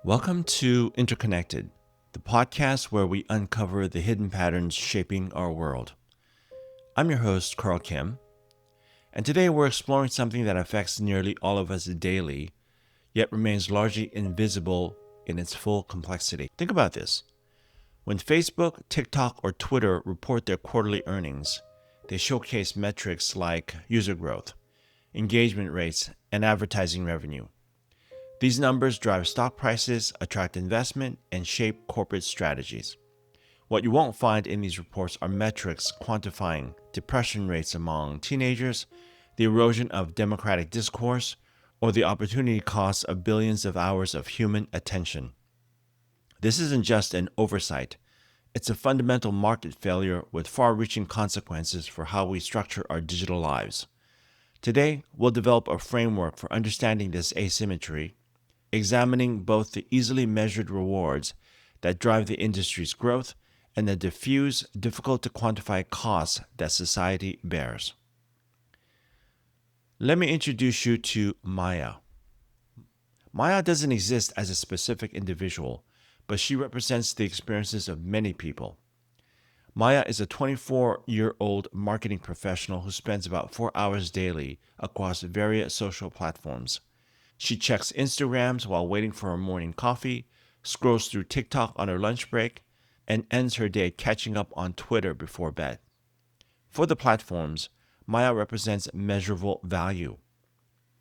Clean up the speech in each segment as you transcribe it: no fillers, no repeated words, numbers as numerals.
Welcome to Interconnected, the podcast where we uncover the hidden patterns shaping our world. I'm your host, Carl Kim, and today we're exploring something that affects nearly all of us daily, yet remains largely invisible in its full complexity. Think about this. When Facebook, TikTok, or Twitter report their quarterly earnings, they showcase metrics like user growth, engagement rates, and advertising revenue. These numbers drive stock prices, attract investment, and shape corporate strategies. What you won't find in these reports are metrics quantifying depression rates among teenagers, the erosion of democratic discourse, or the opportunity costs of billions of hours of human attention. This isn't just an oversight, it's a fundamental market failure with far-reaching consequences for how we structure our digital lives. Today, we'll develop a framework for understanding this asymmetry, examining both the easily measured rewards that drive the industry's growth and the diffuse, difficult to quantify costs that society bears. Let me introduce you to Maya. Maya doesn't exist as a specific individual, but she represents the experiences of many people. Maya is a 24-year-old marketing professional who spends about 4 hours daily across various social platforms. She checks Instagrams while waiting for her morning coffee, scrolls through TikTok on her lunch break, and ends her day catching up on Twitter before bed. For the platforms, Maya represents measurable value.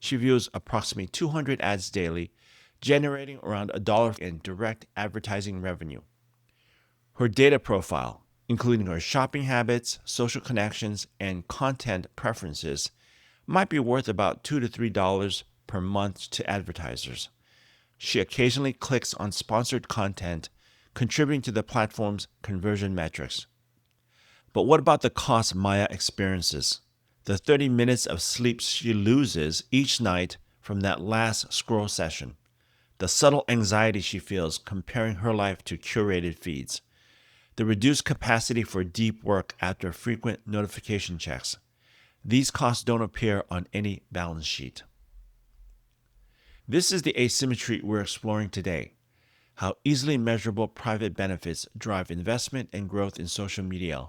She views approximately 200 ads daily, generating around $1 in direct advertising revenue. Her data profile, including her shopping habits, social connections, and content preferences, might be worth about $2 to $3 per month to advertisers. She occasionally clicks on sponsored content, contributing to the platform's conversion metrics. But what about the cost Maya experiences? The 30 minutes of sleep she loses each night from that last scroll session. The subtle anxiety she feels comparing her life to curated feeds. The reduced capacity for deep work after frequent notification checks. These costs don't appear on any balance sheet. This is the asymmetry we're exploring today, how easily measurable private benefits drive investment and growth in social media,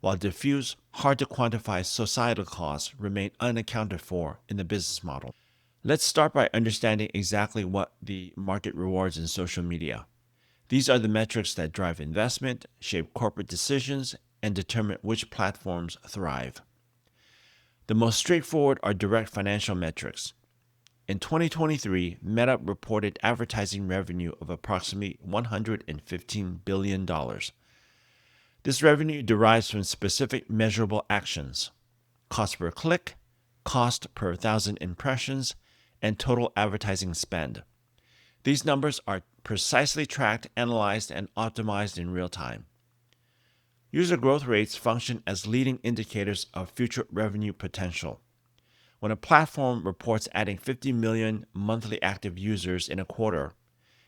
while diffuse, hard to quantify societal costs remain unaccounted for in the business model. Let's start by understanding exactly what the market rewards in social media. These are the metrics that drive investment, shape corporate decisions, and determine which platforms thrive. The most straightforward are direct financial metrics. In 2023, Meta reported advertising revenue of approximately $115 billion. This revenue derives from specific measurable actions: cost per click, cost per 1,000 impressions, and total advertising spend. These numbers are precisely tracked, analyzed, and optimized in real time. User growth rates function as leading indicators of future revenue potential. When a platform reports adding 50 million monthly active users in a quarter,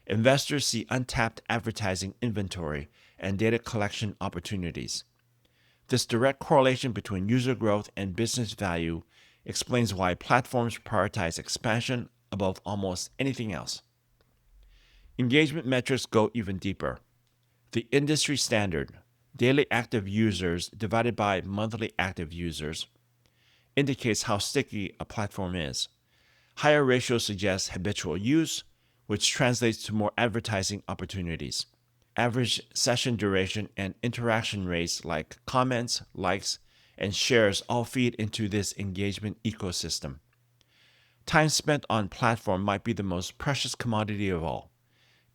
investors see untapped advertising inventory and data collection opportunities. This direct correlation between user growth and business value explains why platforms prioritize expansion above almost anything else. Engagement metrics go even deeper. The industry standard, daily active users divided by monthly active users, indicates how sticky a platform is. Higher ratios suggest habitual use, which translates to more advertising opportunities. Average session duration and interaction rates like comments, likes, and shares all feed into this engagement ecosystem. Time spent on platform might be the most precious commodity of all.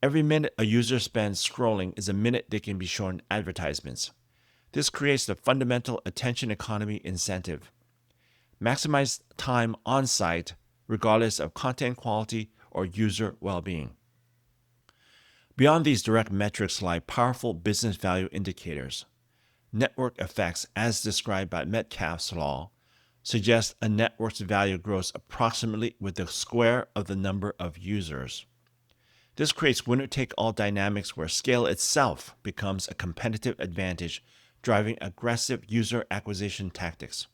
Every minute a user spends scrolling is a minute they can be shown advertisements. This creates the fundamental attention economy incentive. Maximize time on site regardless of content quality or user well-being. Beyond these direct metrics lie powerful business value indicators. Network effects, as described by Metcalfe's law, suggest a network's value grows approximately with the square of the number of users. This creates winner-take-all dynamics where scale itself becomes a competitive advantage, driving aggressive user acquisition tactics.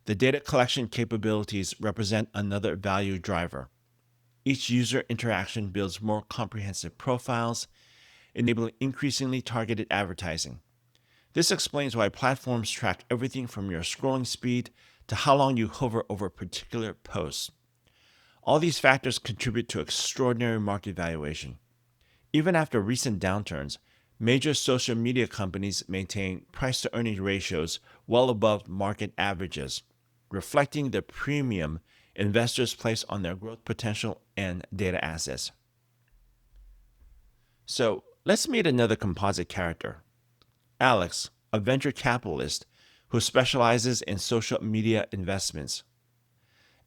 The data collection capabilities represent another value driver. Each user interaction builds more comprehensive profiles, enabling increasingly targeted advertising. This explains why platforms track everything from your scrolling speed to how long you hover over particular posts. All these factors contribute to extraordinary market valuation. Even after recent downturns, major social media companies maintain price to earnings ratios well above market averages, reflecting the premium investors place on their growth potential and data assets. So let's meet another composite character, Alex, a venture capitalist who specializes in social media investments.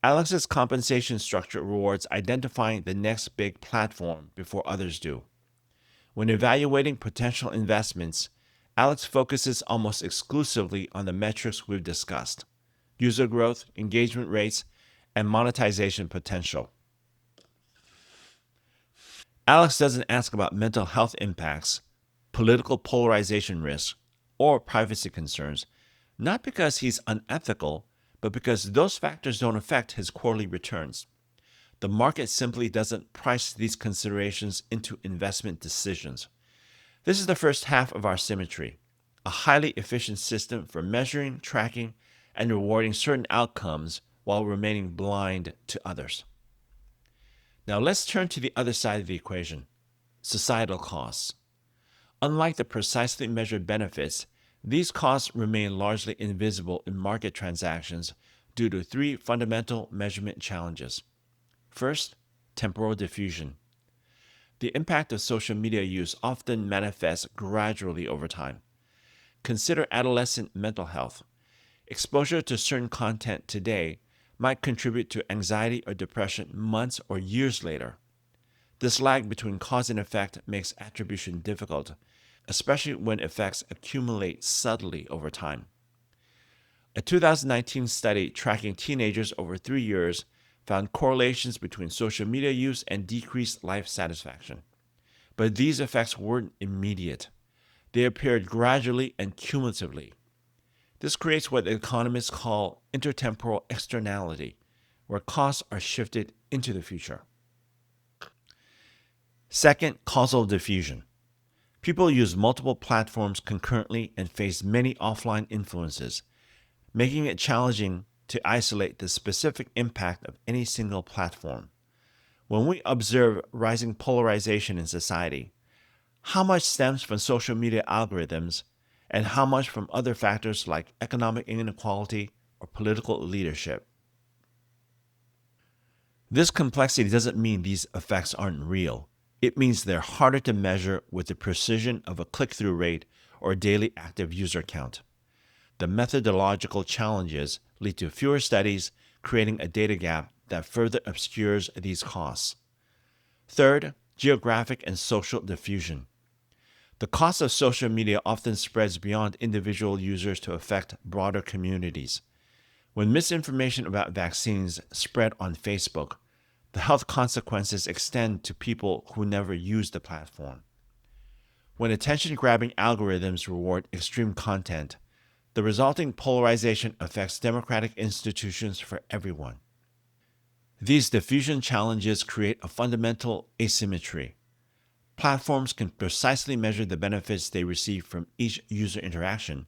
Alex's compensation structure rewards identifying the next big platform before others do. When evaluating potential investments, Alex focuses almost exclusively on the metrics we've discussed: user growth, engagement rates, and monetization potential. Alex doesn't ask about mental health impacts, political polarization risks, or privacy concerns, not because he's unethical, but because those factors don't affect his quarterly returns. The market simply doesn't price these considerations into investment decisions. This is the first half of our symmetry, a highly efficient system for measuring, tracking, and rewarding certain outcomes while remaining blind to others. Now let's turn to the other side of the equation: societal costs. Unlike the precisely measured benefits, these costs remain largely invisible in market transactions due to three fundamental measurement challenges. First, temporal diffusion. The impact of social media use often manifests gradually over time. Consider adolescent mental health. Exposure to certain content today might contribute to anxiety or depression months or years later. This lag between cause and effect makes attribution difficult, especially when effects accumulate subtly over time. A 2019 study tracking teenagers over 3 years found correlations between social media use and decreased life satisfaction. But these effects weren't immediate. They appeared gradually and cumulatively. This creates what economists call intertemporal externality, where costs are shifted into the future. Second, causal diffusion. People use multiple platforms concurrently and face many offline influences, making it challenging to isolate the specific impact of any single platform. When we observe rising polarization in society, how much stems from social media algorithms and how much from other factors like economic inequality or political leadership? This complexity doesn't mean these effects aren't real. It means they're harder to measure with the precision of a click-through rate or daily active user count. The methodological challenges lead to fewer studies, creating a data gap that further obscures these costs. Third, geographic and social diffusion. The cost of social media often spreads beyond individual users to affect broader communities. When misinformation about vaccines spread on Facebook, the health consequences extend to people who never use the platform. When attention-grabbing algorithms reward extreme content, the resulting polarization affects democratic institutions for everyone. These diffusion challenges create a fundamental asymmetry. Platforms can precisely measure the benefits they receive from each user interaction,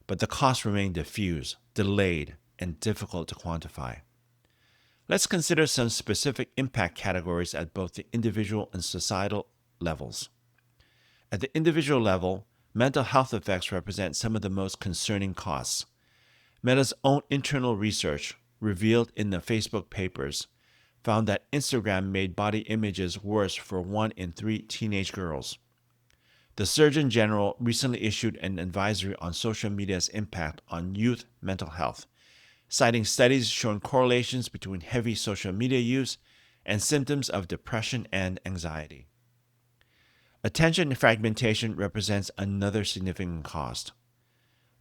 but the costs remain diffuse, delayed, and difficult to quantify. Let's consider some specific impact categories at both the individual and societal levels. At the individual level, mental health effects represent some of the most concerning costs. Meta's own internal research, revealed in the Facebook papers, found that Instagram made body images worse for 1 in 3 teenage girls. The Surgeon General recently issued an advisory on social media's impact on youth mental health, citing studies showing correlations between heavy social media use and symptoms of depression and anxiety. Attention fragmentation represents another significant cost.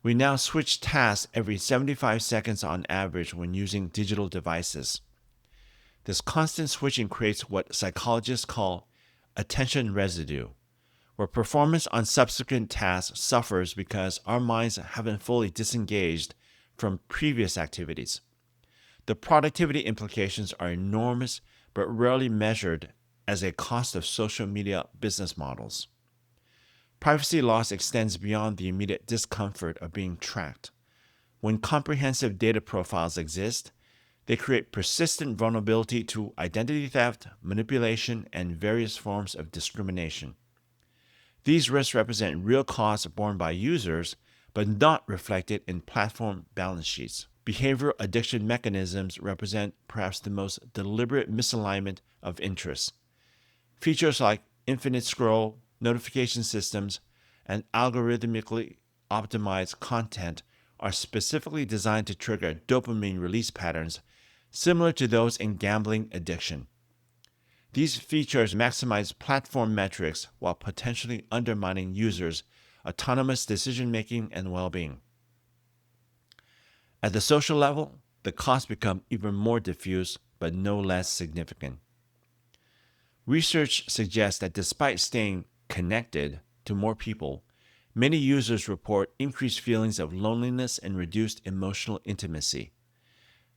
We now switch tasks every 75 seconds on average when using digital devices. This constant switching creates what psychologists call attention residue, where performance on subsequent tasks suffers because our minds haven't fully disengaged from previous activities. The productivity implications are enormous, but rarely measured as a cost of social media business models. Privacy loss extends beyond the immediate discomfort of being tracked. When comprehensive data profiles exist, they create persistent vulnerability to identity theft, manipulation, and various forms of discrimination. These risks represent real costs borne by users, but not reflected in platform balance sheets. Behavioral addiction mechanisms represent perhaps the most deliberate misalignment of interests. Features like infinite scroll, notification systems, and algorithmically optimized content are specifically designed to trigger dopamine release patterns similar to those in gambling addiction. These features maximize platform metrics while potentially undermining users' autonomous decision-making and well-being. At the social level, the costs become even more diffuse but no less significant. Research suggests that despite staying connected to more people, many users report increased feelings of loneliness and reduced emotional intimacy.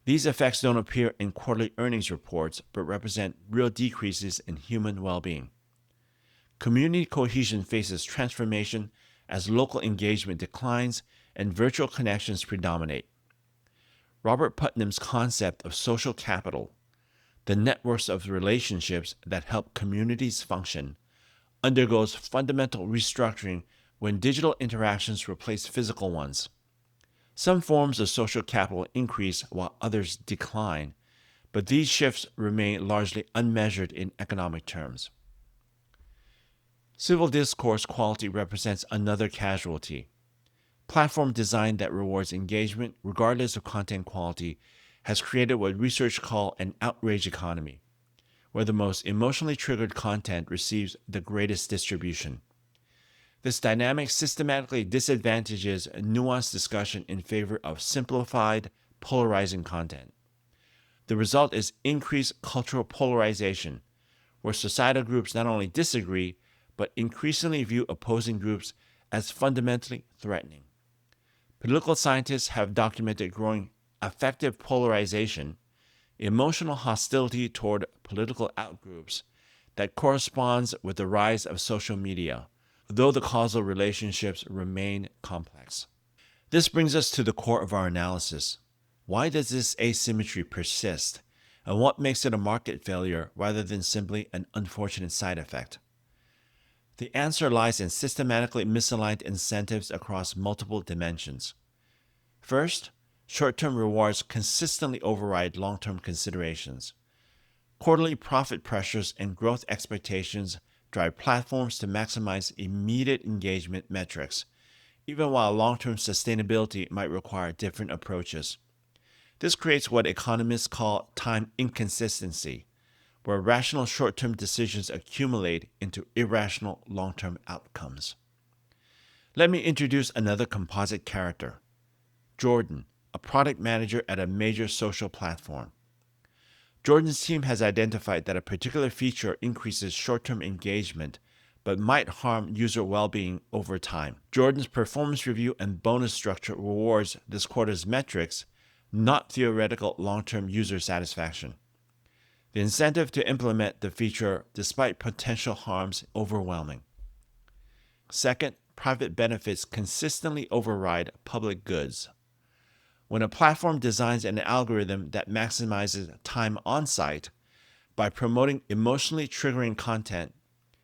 These effects don't appear in quarterly earnings reports, but represent real decreases in human well-being. Community cohesion faces transformation as local engagement declines and virtual connections predominate. Robert Putnam's concept of social capital, the networks of relationships that help communities function, undergoes fundamental restructuring when digital interactions replace physical ones. Some forms of social capital increase while others decline, but these shifts remain largely unmeasured in economic terms. Civil discourse quality represents another casualty. Platform design that rewards engagement regardless of content quality has created what research call an outrage economy, where the most emotionally triggered content receives the greatest distribution. This dynamic systematically disadvantages nuanced discussion in favor of simplified, polarizing content. The result is increased cultural polarization, where societal groups not only disagree, but increasingly view opposing groups as fundamentally threatening. Political scientists have documented growing affective polarization, emotional hostility toward political outgroups that corresponds with the rise of social media, though the causal relationships remain complex. This brings us to the core of our analysis. Why does this asymmetry persist, and what makes it a market failure rather than simply an unfortunate side effect? The answer lies in systematically misaligned incentives across multiple dimensions. First, short-term rewards consistently override long-term considerations. Quarterly profit pressures and growth expectations drive platforms to maximize immediate engagement metrics, even while long-term sustainability might require different approaches. This creates what economists call time inconsistency, where rational short-term decisions accumulate into irrational long-term outcomes. Let me introduce another composite character, Jordan, a product manager at a major social platform. Jordan's team has identified that a particular feature increases short-term engagement but might harm user well-being over time. Jordan's performance review and bonus structure rewards this quarter's metrics, not theoretical long-term user satisfaction. The incentive to implement the feature despite potential harms overwhelming. Second, private benefits consistently override public goods. When a platform designs an algorithm that maximizes time on-site by promoting emotionally triggering content,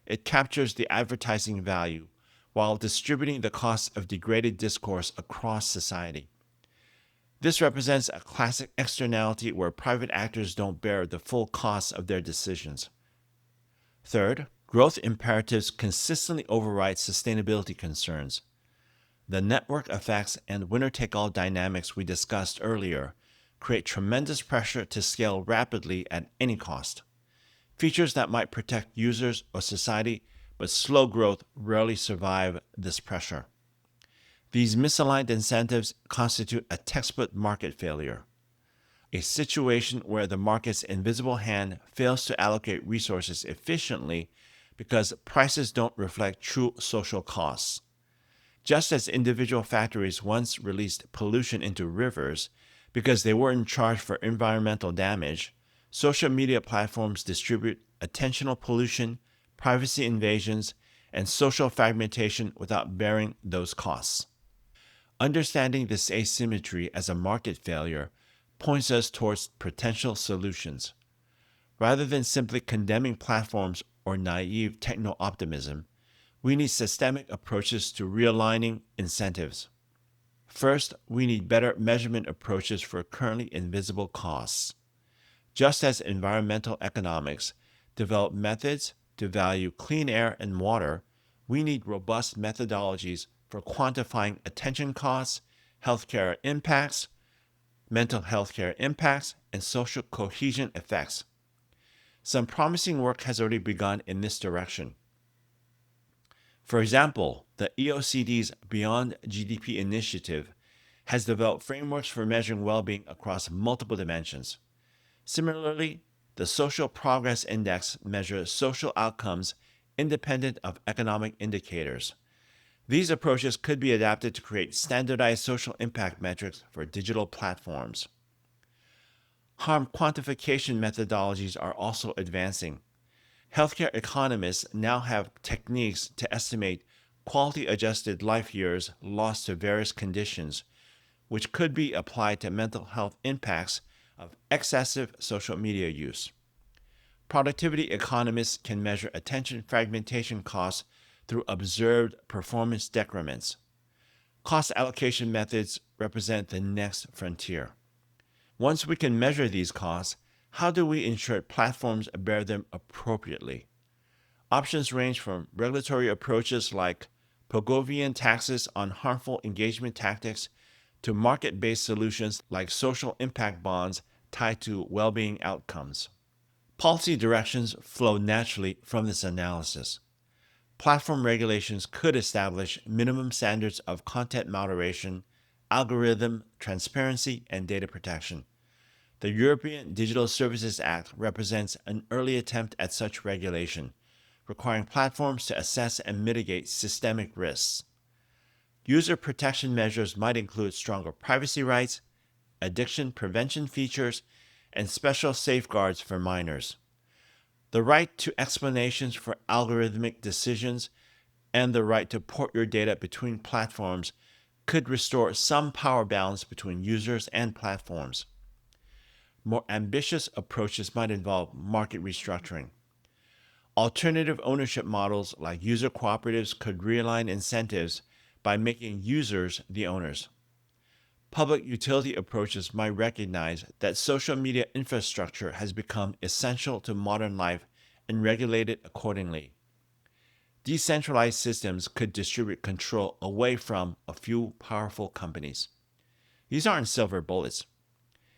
it captures the advertising value while distributing the costs of degraded discourse across society. This represents a classic externality where private actors don't bear the full costs of their decisions. Third, growth imperatives consistently override sustainability concerns. The network effects and winner-take-all dynamics we discussed earlier create tremendous pressure to scale rapidly at any cost. Features that might protect users or society, but slow growth rarely survive this pressure. These misaligned incentives constitute a textbook market failure, a situation where the market's invisible hand fails to allocate resources efficiently because prices don't reflect true social costs. Just as individual factories once released pollution into rivers because they weren't charged for environmental damage, Social media platforms distribute attentional pollution, privacy invasions, and social fragmentation without bearing those costs. Understanding this asymmetry as a market failure points us towards potential solutions. Rather than simply condemning platforms or naive techno optimism, we need systemic approaches to realigning incentives. First, we need better measurement approaches for currently invisible costs. Just as environmental economics develop methods to value clean air and water, we need robust methodologies for quantifying attention costs, healthcare impacts, mental health care impacts, and social cohesion effects. Some promising work has already begun in this direction. For example, the EOCD's Beyond GDP initiative has developed frameworks for measuring well-being across multiple dimensions. Similarly, the Social Progress Index measures social outcomes independent of economic indicators. These approaches could be adapted to create standardized social impact metrics for digital platforms. Harm quantification methodologies are also advancing. Healthcare economists now have techniques to estimate quality adjusted life years lost to various conditions, which could be applied to mental health impacts of excessive social media use. Productivity economists can measure attention fragmentation costs through observed performance decrements. Cost allocation methods represent the next frontier. Once we can measure these costs, how do we ensure platforms bear them appropriately? Options range from regulatory approaches like Pogovian taxes on harmful engagement tactics to market-based solutions like social impact bonds tied to well-being outcomes. Policy directions flow naturally from this analysis. Platform regulations could establish minimum standards of content moderation, algorithm transparency, and data protection. The European Digital Services Act represents an early attempt at such regulation, requiring platforms to assess and mitigate systemic risks. User protection measures might include stronger privacy rights, addiction prevention features, and special safeguards for minors. The right to explanations for algorithmic decisions and the right to port your data between platforms could restore some power balance between users and platforms. More ambitious approaches might involve market restructuring. Alternative ownership models like user cooperatives could realign incentives by making users the owners. Public utility approaches might recognize that social media infrastructure has become essential to modern life and regulate it accordingly. Decentralized systems could distribute control away from a few powerful companies. These aren't silver bullets,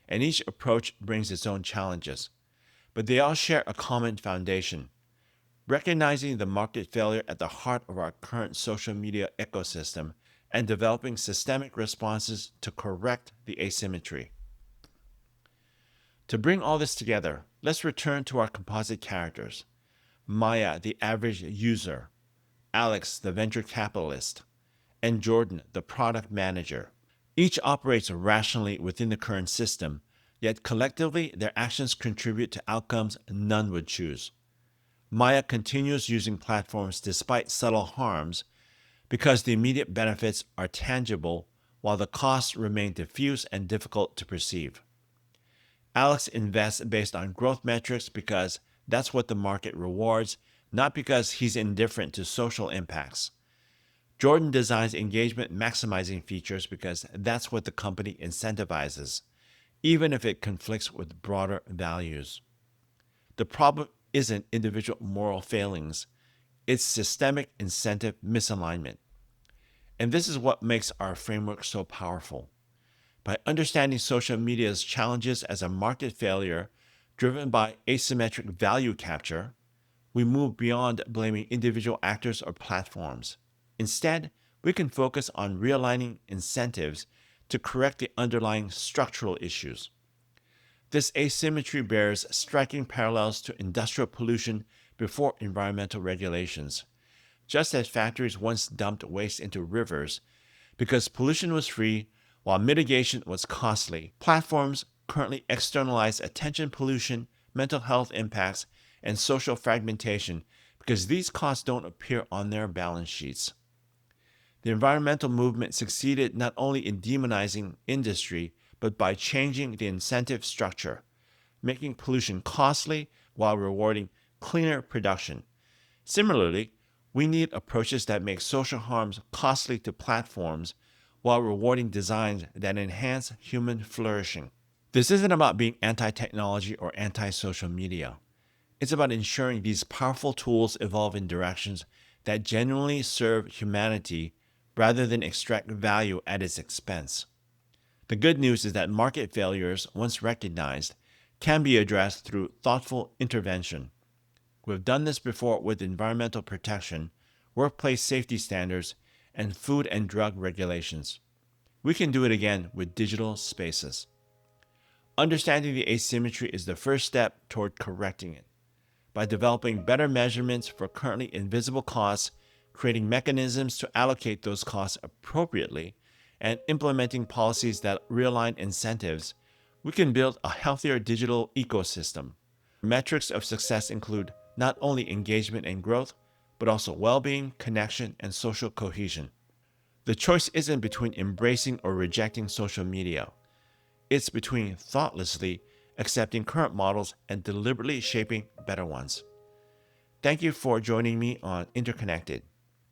and each approach brings its own challenges, but they all share a common foundation: recognizing the market failure at the heart of our current social media ecosystem and developing systemic responses to correct the asymmetry. To bring all this together, let's return to our composite characters: Maya, the average user; Alex, the venture capitalist; and Jordan, the product manager. Each operates rationally within the current system, yet collectively their actions contribute to outcomes none would choose. Maya continues using platforms despite subtle harms because the immediate benefits are tangible while the costs remain diffuse and difficult to perceive. Alex invests based on growth metrics because that's what the market rewards, not because he's indifferent to social impacts. Jordan designs engagement maximizing features because that's what the company incentivizes, even if it conflicts with broader values. The problem isn't individual moral failings, it's systemic incentive misalignment. And this is what makes our framework so powerful. By understanding social media's challenges as a market failure driven by asymmetric value capture, we move beyond blaming individual actors or platforms. Instead, we can focus on realigning incentives to correct the underlying structural issues. This asymmetry bears striking parallels to industrial pollution before environmental regulations. Just as factories once dumped waste into rivers because pollution was free while mitigation was costly, platforms currently externalize attention pollution, mental health impacts, and social fragmentation because these costs don't appear on their balance sheets. The environmental movement succeeded not only in demonizing industry, but by changing the incentive structure, making pollution costly while rewarding cleaner production. Similarly, we need approaches that make social harms costly to platforms while rewarding designs that enhance human flourishing. This isn't about being anti technology or anti social media. It's about ensuring these powerful tools evolve in directions that genuinely serve humanity rather than extract value at its expense. The good news is that market failures, once recognized, can be addressed through thoughtful intervention. We've done this before with environmental protection, workplace safety standards, and food and drug regulations. We can do it again with digital spaces. Understanding the asymmetry is the first step toward correcting it. By developing better measurements for currently invisible costs, creating mechanisms to allocate those costs appropriately, and implementing policies that realign incentives, we can build a healthier digital ecosystem. Metrics of success include not only engagement and growth, but also well-being, connection, and social cohesion. The choice isn't between embracing or rejecting social media. It's between thoughtlessly accepting current models and deliberately shaping better ones. Thank you for joining me on Interconnected.